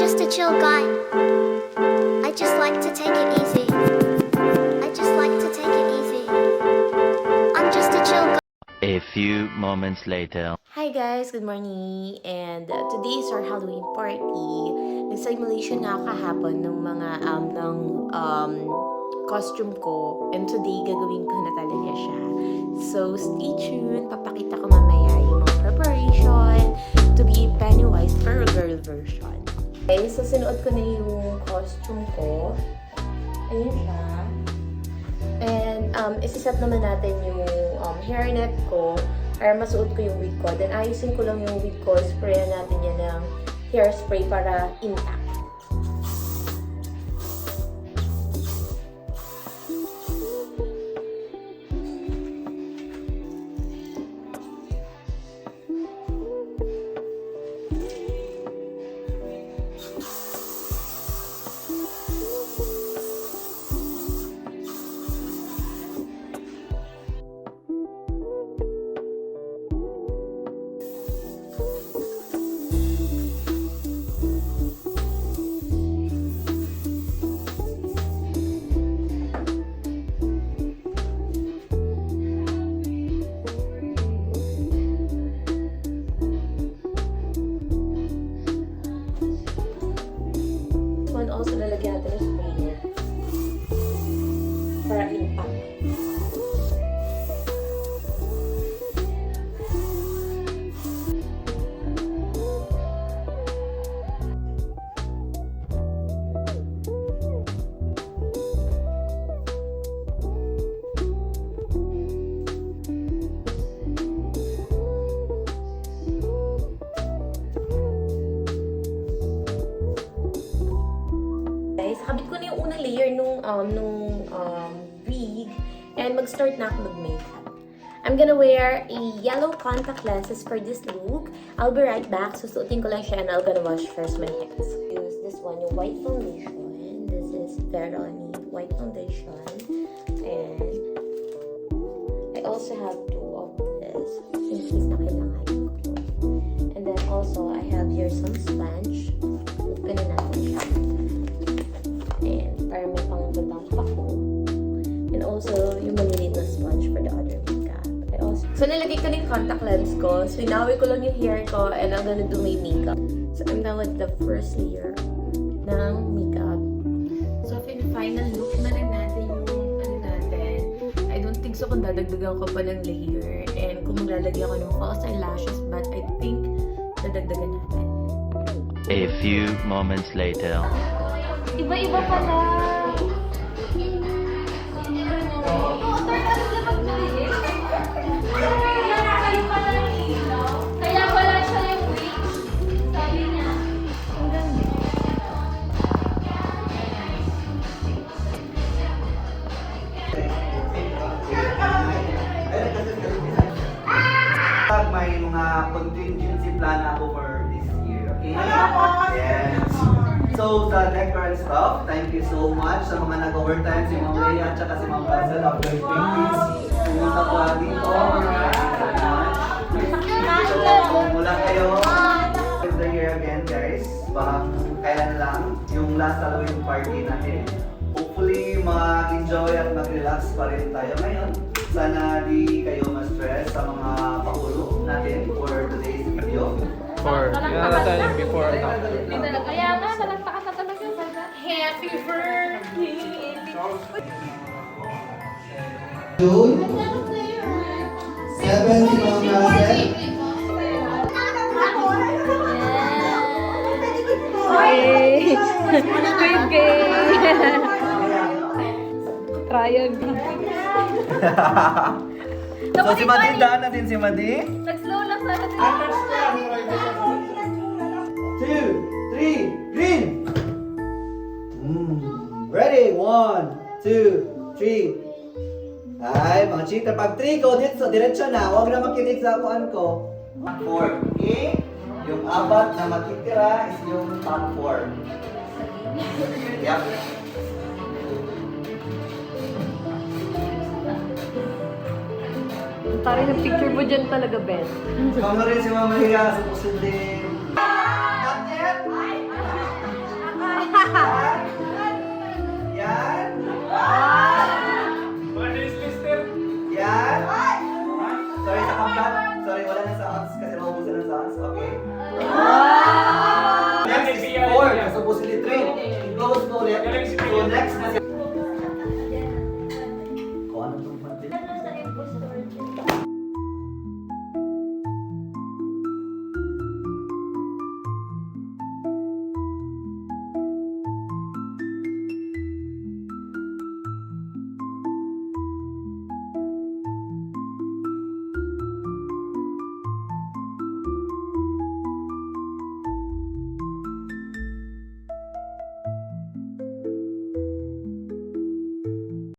just a chill guy. I just like to take it easy. I just like to take it easy. I'm just a chill guy. A few moments later. Hi guys! Good morning! And today is our Halloween party. Nag-simulation nga ako kahapon ng mga costume ko. And today, gagawin ko na talaga siya. So, stay tuned. Papakita ko mamaya yung mga preparation to be Pennywise pero girl version. Okay, so sinuot ko na yung costume ko. Ayun siya. And isiset naman natin yung hairnet ko para masuot ko yung wig ko. Then ayusin ko lang yung wig ko. Sprayan natin yan ng hairspray para intact. Also, lalagyan natin yung sprayer para impact. Kabit ko na yung unang layer nung wig and mag-start na ako mag-makeup. I'm gonna wear a yellow contact lenses for this look. I'll be right back. Susuotin ko lang siya and I'm gonna wash first my hands. Use this one, yung white foundation. This is Veroni white foundation. And I also have two of this in case na kailangan ko. And then also, I have here some sponge. Ganun natin siya. And para may pang-babang pa ko. And also, yung maliliit na sponge for the other makeup. So, nalagay ko na yung contact lens ko. So, inawi ko lang yung hair ko and I'm gonna do my makeup. So, I'm done with the first layer ng makeup. So, final look na lang natin yung ano natin. I don't think so kung dadagdagan ko pa ng layer. And kung maglalagay ako ng false eyelashes, but I think dadagdagan natin. A few moments later. Iba-iba pala. Kaya wala siya yung wig. Sabi niya. Ang ganda. May mga contingency plan ako for this year, okay? Yes. So, sa decor and stuff, thank you so much sa mga nag-overtime, si Ma'am Leia at saka si Ma'am Russell after 20 weeks. Pumunta po dito. So, mula kayo. It's the year again, guys. Baka kailan lang yung last Halloween party natin. Hopefully, mag-enjoy at mag-relax pa rin tayo ngayon. Sana di kayo ma-stress sa mga pakulo natin for today's video. Tayo before and after. Kaya nga, nalagtakas na talaga. Happy birthday! June 7 si Ma'am Russell. Yay! Squid Game! Trial. So si Madi, daan natin si Madi. Nag-slow lang sana. 2, 3, green! Ready? 1, 2, 3. Ay, mga cheater. Pag 3 go dito, diretso na. Huwag na makinig sa kuan ko. 4, okay? Yung apat na matitira is yung top 4. Yep. Parang yung picture mo dyan talaga, Ben. Ikaw na rin si Mama Hiya sa posibleng